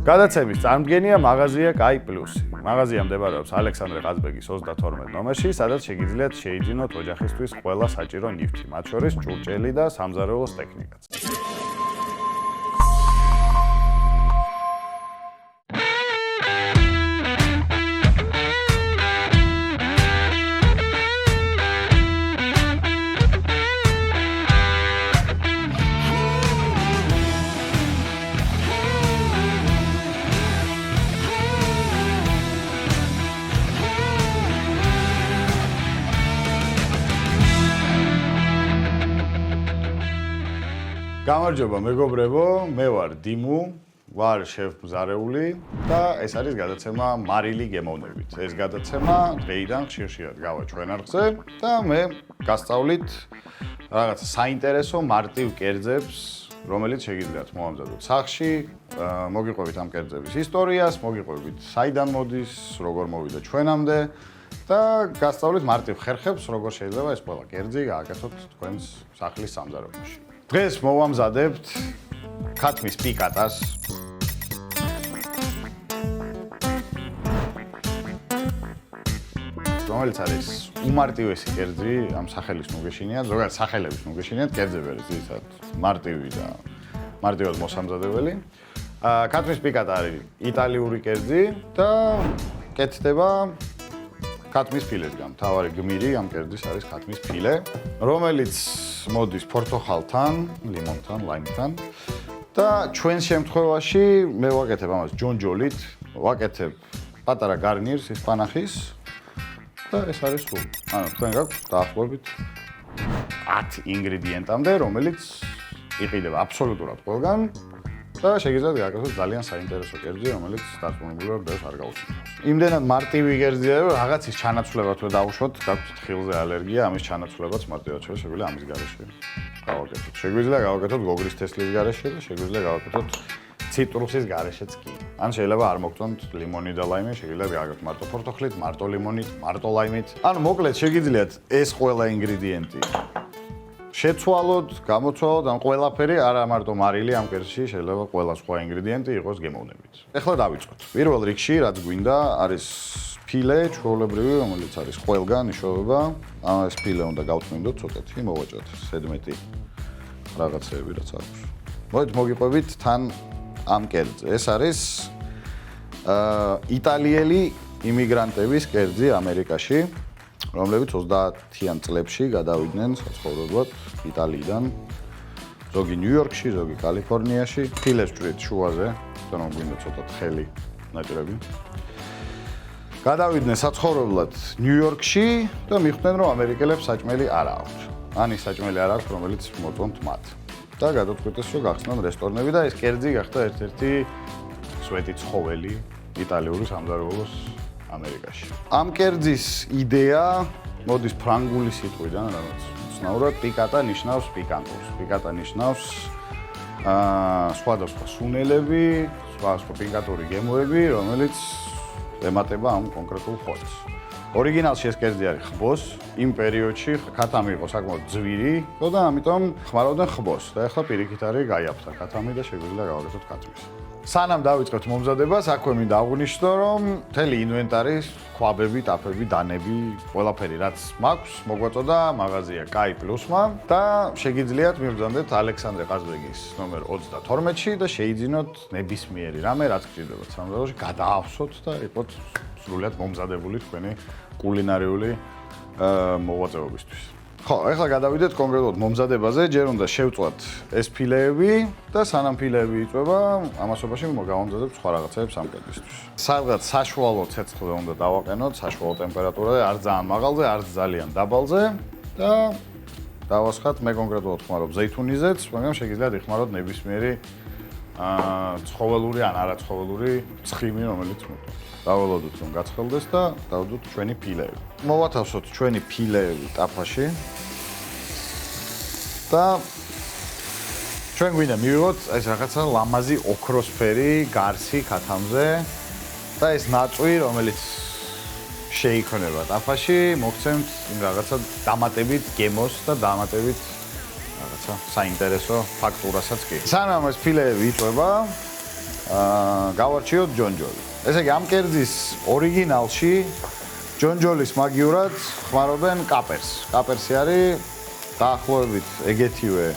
გადაცემის წარმდგენია მაღაზია კაი პლუსი. მაღაზია მდებარეობს ალექსანდრე ყაზბეგის 32 ნომერში, სადაც შეგიძლიათ შეიძინოთ ოჯახისთვის ყველა საჭირო ნივთი, მათ შორის ჭურჭელი და სამზარეულოს ტექნიკაც. გამარჯობა მეგობრებო, მე ვარ დიმუ, ვარ შეფმზარეული და ეს არის გადაცემა მარილი გემოვნებით. ეს გადაცემა დღეიდან ხშირად გავა ჩვენ არხზე და მე გასწავლით რაღაც საინტერესო მარტივ კერძებს, რომელიც შეგიძლიათ მოამზადოთ სახლში, მოგიყვებით ამ კერძების ისტორიას, მოგიყვებით საიდან მოდის, როგორ მოვიდა ჩვენამდე და გასწავლით მარტივ ხერხებს, როგორ შეიძლება ეს ყველა კერძი გააკეთოთ თქვენს სახლის სამზარეულოში. დღეს მოვამზადებთ ქათმის პიკატას. რომელიც არის უმარტივესი კერძი ამ სახელის ნუგეშინიათ, ზოგადად სახელების ნუგეშინიათ, კერძები არის ძირითადად მარტივი და მარტივად მოსამზადებელი. ქათმის პიკატა არის იტალიური კერძი და კეთდება ქათმის ფილესგან. მთავარი გმირი ამ კერძის არის ქათმის ფილე, რომელიც მოდის პორტოხალთან, ლიმონთან, ლაიმთან და ჩვენს შემთხვევაში მე ვაკეთებ ამას ჯონჯოლით, ვაკეთებ პატარა გარნირს ისპანახის და ეს არის სულ. ანუ თქვენ გაქვთ დაახლოებით 10 ინგრედიენტამდე, რომელიც იყიდება აბსოლუტურად ყველგან და შეგიძლიათ გააკეთოთ ძალიან საინტერესო კერძი, რომელიც დარწმუნებულად ბევრს არ გაუჩნდათ. იმდენად მარტივი კერძია, რომ რაღაცის ჩანაცვლებას ვერ დაუშვოთ, გაქვთ ხილზე ალერგია, ამის ჩანაცვლებაც მარტივად შეგვიძლია ამის გარეშე გავაკეთოთ. შეგვიძლია გავაკეთოთ გოგრის თესლის გარეშე და შეგვიძლია გავაკეთოთ ციტრუსის გარეშეც კი. ან შეიძლება არ მოგწონთ ლიმონი და ლაიმი, შეგიძლიათ გააკეთოთ მარტო პორტოხლით, მარტო ლიმონით, მარტო ლაიმით. ანუ მოკლედ შეგიძლიათ ეს ყველა ინგრედიენტი შეცვალოთ, გამოცვალოთ, ან ყველაფერი არა მარტო მარილი ამ კერძში, შეიძლება ყველა სხვა ინგრედიენტი იყოს გემოვნებით. ეხლა დავიწყოთ. პირველ რიგში რაც გვინდა არის ფილე, ჩვეულებრივი, რომელიც არის ყველგან იშოვება. ეს ფილე უნდა გავწმინდოთ ცოტათი, მოვაჭროთ სედმეტი რაღაცეები რაც აქვს. მოდით მოგიყვებით თან ამ კერძზე. ეს არის იტალიელი იმიგრანტების კერძი ამერიკაში, რომლებიც 30-იან წლებში გადავიდნენ საცხოვრებლად იტალიიდან, ზოგი ნიუ-იორკში, ზოგი კალიფორნიაში, ფილეს ვჭრით შუაზე, რომ გვინდა ცოტა თხელი ნაჭრები. გადავიდნენ საცხოვრებლად ნიუ-იორკში და მიხვდნენ, რომ ამერიკელებს საჭმელი არ აქვთ. ან ის საჭმელი არ აქვს, რომელიც მოწონთ მათ. და გადაწყვიტეს, რომ გახსნან რესტორნები და ეს კერძი გახდა ერთ-ერთი სვეტი ცხოველი იტალიური სამზარეულოს ამერიკაში. ამ კერძის იდეა მოდის ფრანგული სიტყვიდან, რაღაც უცნაურად პიკატა ნიშნავს პიკანტურს. პიკატა ნიშნავს სხვადასხვა სუნელები, სხვადასხვა პიკანტური გემოები, რომელიც ემატება ამ კონკრეტულ ხორცს. ორიგინალში ეს კერძი არის ხბოს, იმ პერიოდში ქათამი იყო საკმაოდ ძვირი და ამიტომ ხმარობდნენ ხბოს და ახლა პირიქით არის გაიაფთა ქათამი და შეგვიძლია გავაკეთოთ ქათმის. სანამ დავიწყებთ მომზადებას, აქვე მინდა აღვნიშნო, რომ მთელი ინვენტარი, ქვაბები, ტაფები, დანები, ყველაფერი რაც მაქვს, მოგვაწოდა მაღაზია კაი პლუსმა და შეგიძლიათ მიბრძანდეთ ალექსანდრე ყაზბეგის ნომერ 32-ში და შეიძინოთ ნებისმიერი რამე, რაც გჭირდებათ სამზარეულოში, გადაავსოთ და იყოთ სრულად მომზადებული თქვენი კულინარიული მოღვაწეობისთვის. ხო, ახლა გადავიდეთ კონკრეტულად მომზადებაზე, ჯერ უნდა შევწვათ ეს ფილეები და სანამ ფილეები იწვება, ამასობაში გავამზადებთ სხვა რაღაცებს ამ კერძისთვის. სადღაც საშუალო ცეცხლზე უნდა დავაყენოთ, საშუალო ტემპერატურაზე, არ ძალიან მაღალზე, არ ძალიან დაბალზე და დავასხათ, მე კონკრეტულად ხმარობ ზეითუნიზეც, მაგრამ შეგიძლიათ იხმაროთ ნებისმიერი ცხოველური ან არაცხოველური ცხიმი, რომელიც მოგვიყვება. დაველოდოთ რომ გაცხელდეს და დავდოთ ჩვენი ფილეები. მოვათავსოთ ჩვენი ფილეები ტაფაში და ჩვენ გვინდა მივიღოთ ეს რაღაცა ლამაზი ოქროსფერი გარსი ქათამზე და ეს ნაწვი, რომელიც შეიქმნება ტაფაში, მოგცემთ იმ რაღაცა დამატებით გემოს და დამატებით რაღაცა საინტერესო ფაქტურასაც კი. სანამ ეს ფილეები იწვება, გავარჩიოთ ჯონჯოლი. ესე იგი, ამ კერძის ორიგინალში ჯონჯოლის მაგიურად ხმარობენ კაპერს. კაპერსი არის დაახლოებით ეგეთივე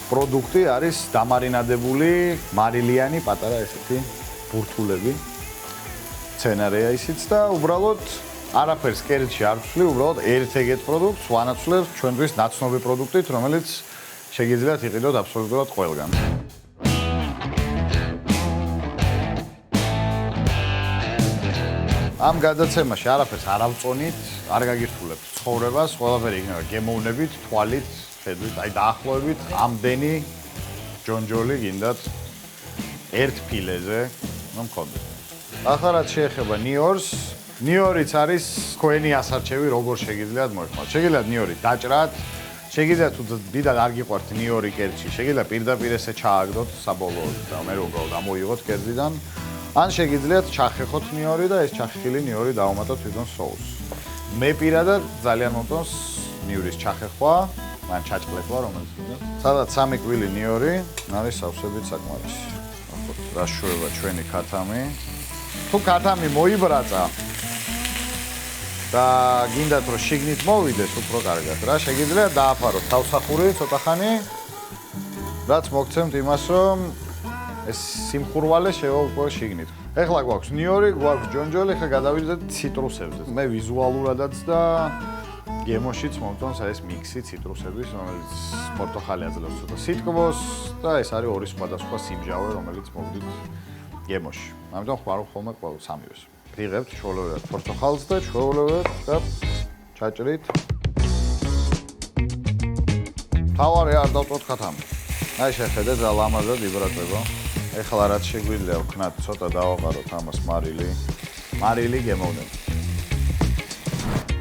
პროდუქტი, არის დამარინადებული მარილიანი პატარა ესეთი ბურთულები. სცენარეა ისიც და უბრალოდ არაფერს კერძში არ ვცვლი, უბრალოდ ერთ ეგეთ პროდუქტს ვანაცვლებ ჩვენთვის ნაცნობი პროდუქტით, რომელიც შეგიძლიათ იყიდოთ აბსოლუტურად ყველგან. ამ გადაცემაში არაფერს არ ავწონით, არ გაგირთულებ ცხოვრებას, ყველაფერი იქნება გემოვნებით, თვალით, ხედვით, აი დაახლოებით ამდენი ჯონჯოლი გინდათ ერთ ფილეზე, მქონდეს. ახლა რაც შეეხება ნიორს, ნიორიც არის თქვენი ასარჩევი, როგორ შეგიძლიათ მოიხმაროთ. შეგიძლიათ ნიორი დაჭრათ, შეგიძლიათ თუ დიდად არ გიყვართ ნიორი კერძში, შეგიძლიათ პირდაპირ ესე ჩააგდოთ საბოლოოდ და მე უბრალოდ ამოიღოთ კერძიდან. ან შეგიძლიათ ჩახეხოთ ნიორი და ეს ჩახეხილი ნიორი დავუმატოთ თვითონ соуს. მე პირადად ძალიან მომწონს ნიურის ჩახეხვა, ან ჩაჭყლეტვა, რომელიც გინდა. სადაც 3 კვილი ნიორი არის სავსებით საკმარისი. ნახოთ რა შუება ჩვენი ქათამი. თუ ქათამი მოიბრაცა და გინდათ რომ შიგნით მოვიდეს უფრო კარგად, რა შეგიძლიათ დააფაროთ თავსახური ცოტახანი, რაც მოგცემთ იმას, რომ ეს სიმხურვალე შევა შიგნით. ეხლა გვაქვს ნიორი, გვაქვს ჯონჯოლი, ხა გადავიდეთ ციტრუსებზე. მე ვიზუალურადაც და გემოშიც მომწონს ეს მიქსი ციტრუსების, რომელიც პორტოხალი აძლევს ცოტა სიტკბოს და ეს არის ორი სხვადასხვა სიმჟავე, რომელიც მოვდით გემოში. ამიტომ ხმარობ ხოლმე ყველა სამივეს. ვიღებთ ჩვეულებრივად პორტოხალს და ჩვეულებრივად და ჩაჭრით. თავარი არ დავწოთ ქათამი. აი შეხედეთ რა ლამაზად იბრატება. ეხლა რაც შეგვიძლია ვქნათ, ცოტა დავაყაროთ ამას მარილი. მარილი გემოვნებით.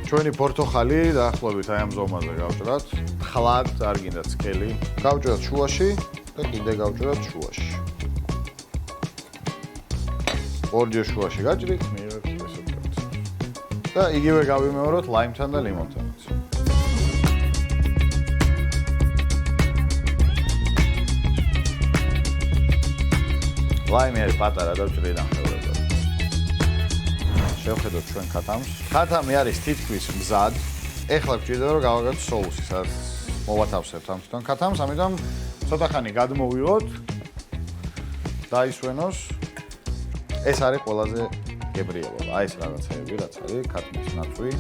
ჩვენი პორტოხალი დაახლოებით აი ამ ზომაზე გავჭრათ. ხლად არ გინდა სკელი. გავჭრათ შუაში და კიდე გავჭრათ შუაში. ორჯერ შუაში გაჭრით, მიიღებთ ესეთად. და იგივე გავიმეოროთ ლაიმთან და ლიმონთანაც. ლაიმი არის პატარა და ჭრიდა ხელებად. შევხედოთ ჩვენ ქათამს. ქათამი არის თითქმის მზად. ეხლა გვჭირდება რომ გავაგოთ соуსი, სადაც მოვათავსებთ ამ თვითონ ქათამს, ამიტომ ცოტახანი გადმოვიღოთ. დაისვენოს. ეს არის ყველაზე გებრიელობა. აი ეს რაღაცეები, რაც არის ქათმის ნაცვი,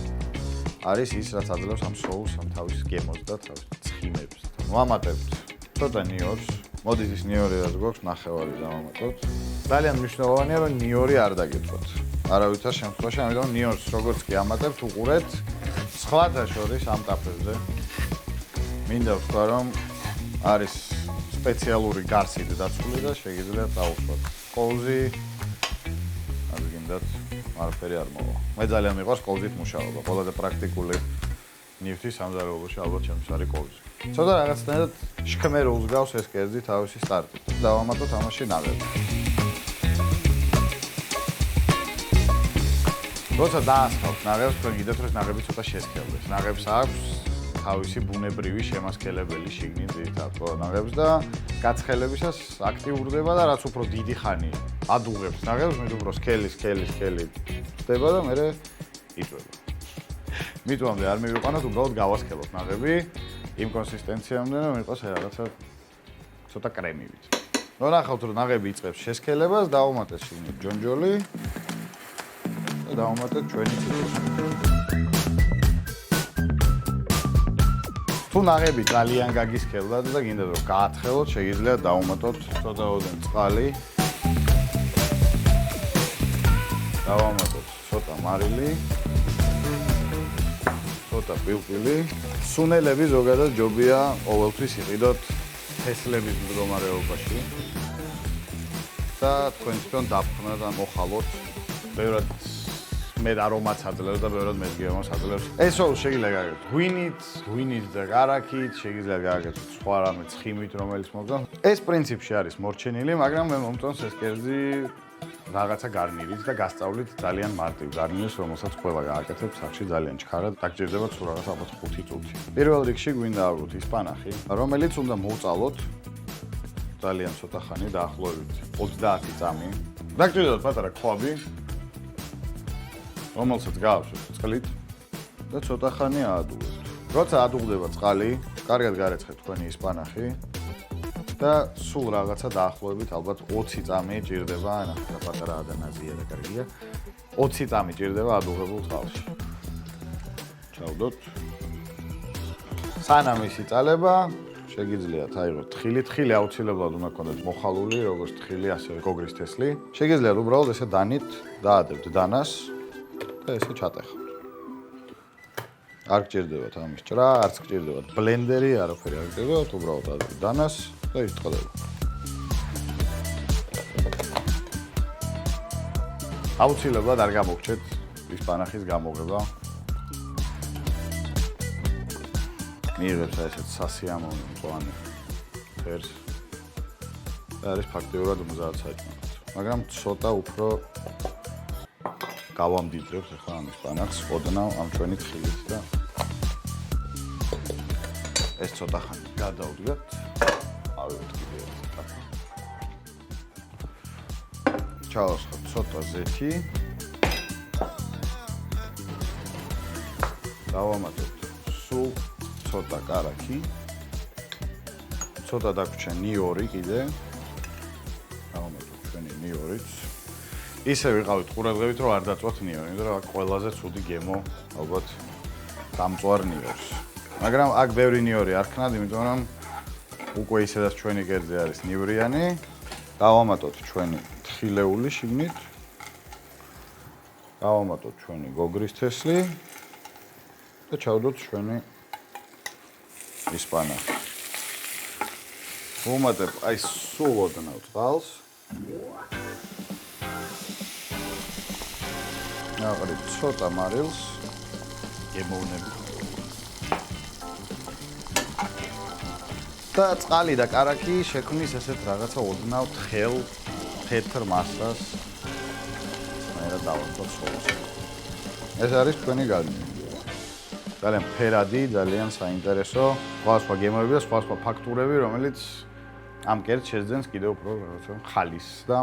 არის ის, რაც აძლევს ამ соуს, ამ თავის გემოს და თავის ცხიმებს. ვამატებთ ცოტა ნიორს. მოდით ის ნიორი რაც გვაქვს, ნახევარი დავამატოთ. ძალიან მნიშვნელოვანია, რომ ნიორი არ დაგეწოთ. არავითარ შემთხვევაში, ამიტომ ნიორს როგორც კი ამატებთ, უყურეთ სხვათა შორის ამ ტაფელზე. მინდა ვთქვა, რომ არის სპეციალური გარსით დაცული და შეგიძლიათ დაუშვათ. კოლზი არაფერი არ მოვა. მე ძალიან მიყვარს კოლზით მუშაობა. ყველაზე პრაქტიკული ნივთი სამზარეულოში ალბათ ჩემთვის არის კოლზი. ცოტა რაღაცნაირად შქმერულს გავს ეს კერძი თავისი სტარტით. დავამატოთ ამაში ნაღები. როცა დაასხავთ ნაღებს, თქვენ გიდათ რომ ნაღები ცოტა შესქელდეს. ნაღებს აქვს თავისი ბუნებრივი შემასქელებელი შიგნით ძირითადად ნაღებს და გაცხელებისას აქტიურდება და რაც უფრო დიდი ხანი ადუღებს ნაღებს, მით უფრო სქელი ხდება და მერე იწვება. მიტომდე არ მივიყვანოთ, უბრალოდ გავასქელოთ ნაღები იმ კონსისტენციამდე, რომ იყოს რაღაცა ცოტა კრემივით. ნახავთ რომ ნაღები იწყებს შესქელებას, დავუმატეთ შიგნით ჯონჯოლი და დავუმატეთ ჩვენი ციტრუსი. თუ ნაღები ძალიან გაგისქელდათ და გინდათ რომ გაათხელოთ, შეგიძლიათ დავუმატოთ ცოტაოდენ წყალი. დავამატოთ ცოტა მარილი. ცოტა პილპილი. სუნელები ზოგადად ჯობია ყოველთვის იყიდოთ თესლების მდგომარეობაში. და თქვენ თვითონ დაფხნათ და მოხალოთ. ბევრად მეტ არომატს აძლევს და ბევრად მეტ გემოს აძლევს. ეს соуს შეგიძლია გააკეთოთ ღვინით და გარაქით, შეგიძლია გააკეთოთ სხვა რამე ცხიმით, რომელიც მოგწონს. ეს პრინციპში არის მორჩენილი, მაგრამ მე მომწონს ეს კერძი რაღაცა გარნირით და გასწავლით ძალიან მარტივ გარნირს, რომელსაც ყველა გააკეთებს სახში ძალიან ჩქარად. დაგჭირდება თუ რაღაც ალბათ 5 წუთი. პირველ რიგში გვინდა აღვთ ისპანახი, რომელიც უნდა მოვწალოთ ძალიან ცოტა ხანი, დაახლოებით 30 წამი. დაგჭირდებათ პატარა ქვაბი, რომელსაც გაავსოთ წყლით და ცოტა ხანი აადუღებთ. როცა ადუღდება წყალი, კარგად გარეცხეთ თქვენი ისპანახი და სულ რაღაცა დაახლოებით ალბათ 20 წამი ჭირდება, ნახეთ პატარა ადანაზია და კარგია. 20 წამი ჭირდება ადუღებულ წყალში. ჩავდოთ. სანამ ის იწალება, შეგიძლიათ აიღოთ თხილი. თხილი აუცილებლად უნდა გქონდეთ მოხალული, როგორც თხილი, ასევე გოგრის თესლი. შეგიძლიათ უბრალოდ ესე დანით დაადებთ დანას და ესე ჩატეხავთ. არ გჭირდებათ ამის ჭრა, არც გჭირდებათ ბლენდერი, არაფერი არ გჭირდებათ, უბრალოდ ადებთ დანას და ის წყდება. აუცილებლად არ გამოგჭეთ ისპანახის გამოღება. მიიღებს ესეთ სასიამოვნო მწვანე ფერს და არის ფაქტიურად მზად საჭმელად. მაგრამ ცოტა უფრო გავამდიდრებთ ახლა ამ ისპანახს ოდნავ ამ ჩვენი თხილით და ეს ცოტა ხანი გადავდგათ. ავიღოთ კიდევ ერთი კაფე. ჩავასხოთ ცოტა ზეთი. დავამატოთ სულ ცოტა კარაქი. ცოტა დაგვრჩა ნიორი კიდე. დავამატოთ ჩვენი ნიორიც. ისე ვიყავით ყურადღებით, რომ არ დაწვათ ნიორი, იმიტომ რომ აქ ყველაზე ცუდი გემო ალბათ დამწვარ ნიორს. მაგრამ აქ ბევრი ნიორი არ ქნათ, იმიტომ რომ უკვე ისედაც ჩვენი კერძი არის ნივრიანი. დავამატოთ ჩვენი თხილეული შიგნით. დავამატოთ ჩვენი გოგრის თესლი და ჩავდოთ ჩვენი ისპანახი. ვუმატებ აი სულ ოდნავ წყალს. ნაყრით ცოტა მარილს. გემოვნებით. და წყალი და კარაქი შექმნის ესეთ რაღაცა ოდნავ თხელ, თეთრ მასას. მე დავამატოთ სოუსი. ეს არის თქვენი გალნი. ძალიან ფერადი, ძალიან საინტერესო, სხვა გემოები და სხვა ფაქტურები, რომელიც ამ კერძს შეძენს კიდევ უფრო რაღაცა ხალისს და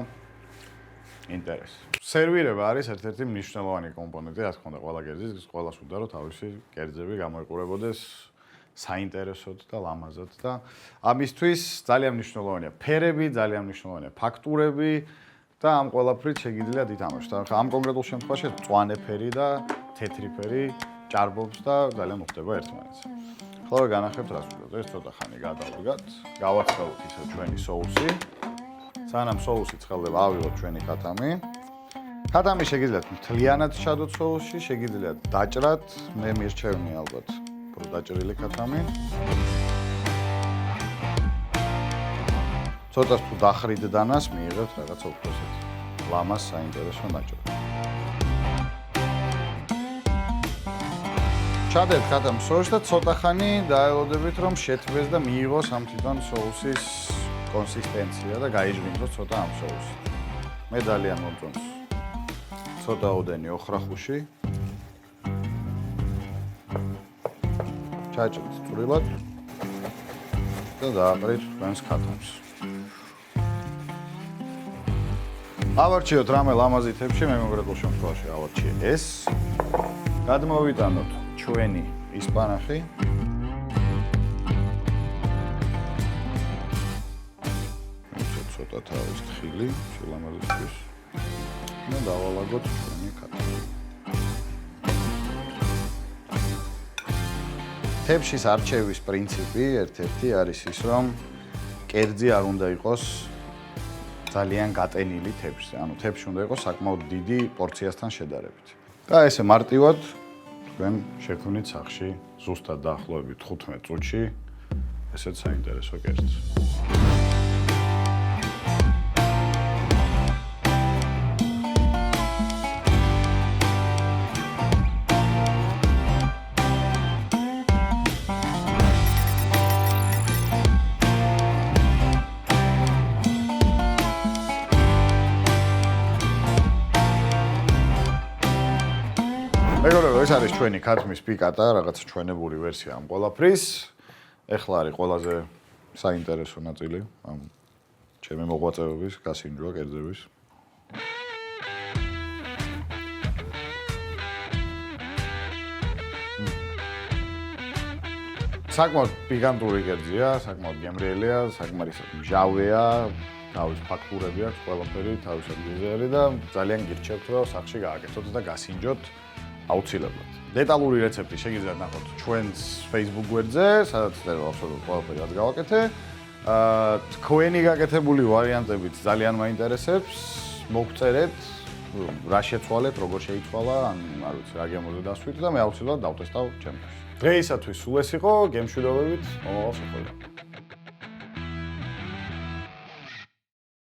ინტერესს. სერვირება არის ერთ-ერთი მნიშვნელოვანი კომპონენტი, რა თქმა უნდა, ყველა კერძის, ყველას უნდა რომ თავისი კერძები გამოიყურებოდეს საინტერესოდ და ლამაზად და ამისთვის ძალიან მნიშვნელოვანია ფერები, ძალიან მნიშვნელოვანია ფაქტურები და ამ ყველაფრით შეგიძლიათ ითამაშოთ. ამ კონკრეტულ შემთხვევაში მწვანე ფერი და თეთრი ფერი ჭარბობს და ძალიან უხდება ერთმანეთს. ხოლო განახებთ რას ვქნათ, ეს ცოტა ხანი გადავდგათ, გავაცხელოთ ისე ჩვენი სოუსი. სანამ სოუსი ცხელდება, ავიღოთ ჩვენი ქათამი. ქათამი შეგიძლიათ მთლიანად ჩადოთ სოუსში, შეგიძლიათ დაჭრათ, მე მირჩევნია ალბათ უფრო დაჭრილი ქათამი. ცოტას თუ დახრით დანას, მიიღებთ რაღაცა უფრო ესეთ ლამაზ საინტერესო ნაჭრად. ჩადეთ ქათამს სოუსში და ცოტა ხანი დაელოდებით, რომ შეთბეს და მიიღოს ამ თვითონ სოუსის კონსისტენცია და გაიჟღინოს ცოტა ამ სოუსი. მე ძალიან მომწონს ცოტა ოდენი ოხრახუში. ჩაჭრით წვრილად და დააყრით თქვენს ქათამს. ავარჩიოთ რამე ლამაზი თებში, მე კონკრეტულ შემთხვევაში ავარჩიე ეს. გადმოვიტანოთ ჩვენი ისპანახი. ცოტა თავის თხილი, შილამაზისთვის. და დავალაგოთ ჩვენი ქათამი. თებშის არჩევის პრინციპი ერთ-ერთი არის ის, რომ კერძი არ უნდა იყოს ძალიან გატენილი თებშზე. ანუ თებში უნდა იყოს საკმაოდ დიდი პორციასთან შედარებით. და ესე მარტივად თქვენ შექმნით სახში ზუსტად დაახლოებით 15 წუთში ესეთ საინტერესო კერძს. მეგობრებო, ეს არის ჩვენი ქათმის პიკატა, რაღაც ჩვენებული ვერსია ამ ყველაფრის. ეხლა არის ყველაზე საინტერესო ნაწილი ამ ჩემი მოღვაწეობის, გასინჯვა კერძების. საკმაოდ პიკანტური კერძია, საკმაოდ გემრიელია, საკმარისად მჟავეა, თავის ფაქტურები აქვს ყველაფერი, თავის ადგილზე და ძალიან გირჩევთ, რომ სახში გააკეთოთ და გასინჯოთ აუცილებლად. დეტალური რეცეპტი შეგიძლიათ ნახოთ ჩვენს Facebook გვერდზე, სადაც აბსოლუტურად ყველაფერი რაც გავაკეთე. თქვენი გაკეთებული ვარიანტებიც ძალიან მაინტერესებს. მოგწერეთ, რა შეცვალეთ, როგორ შეიცვალა, ან არ ვიცი, რა გემოზე დასვით და მე აუცილებლად დავტესტავ ჩემთვის. დღეისათვის სულ ეს იყო, გემშვიდობებით, მომავალ შეხვედრამდე.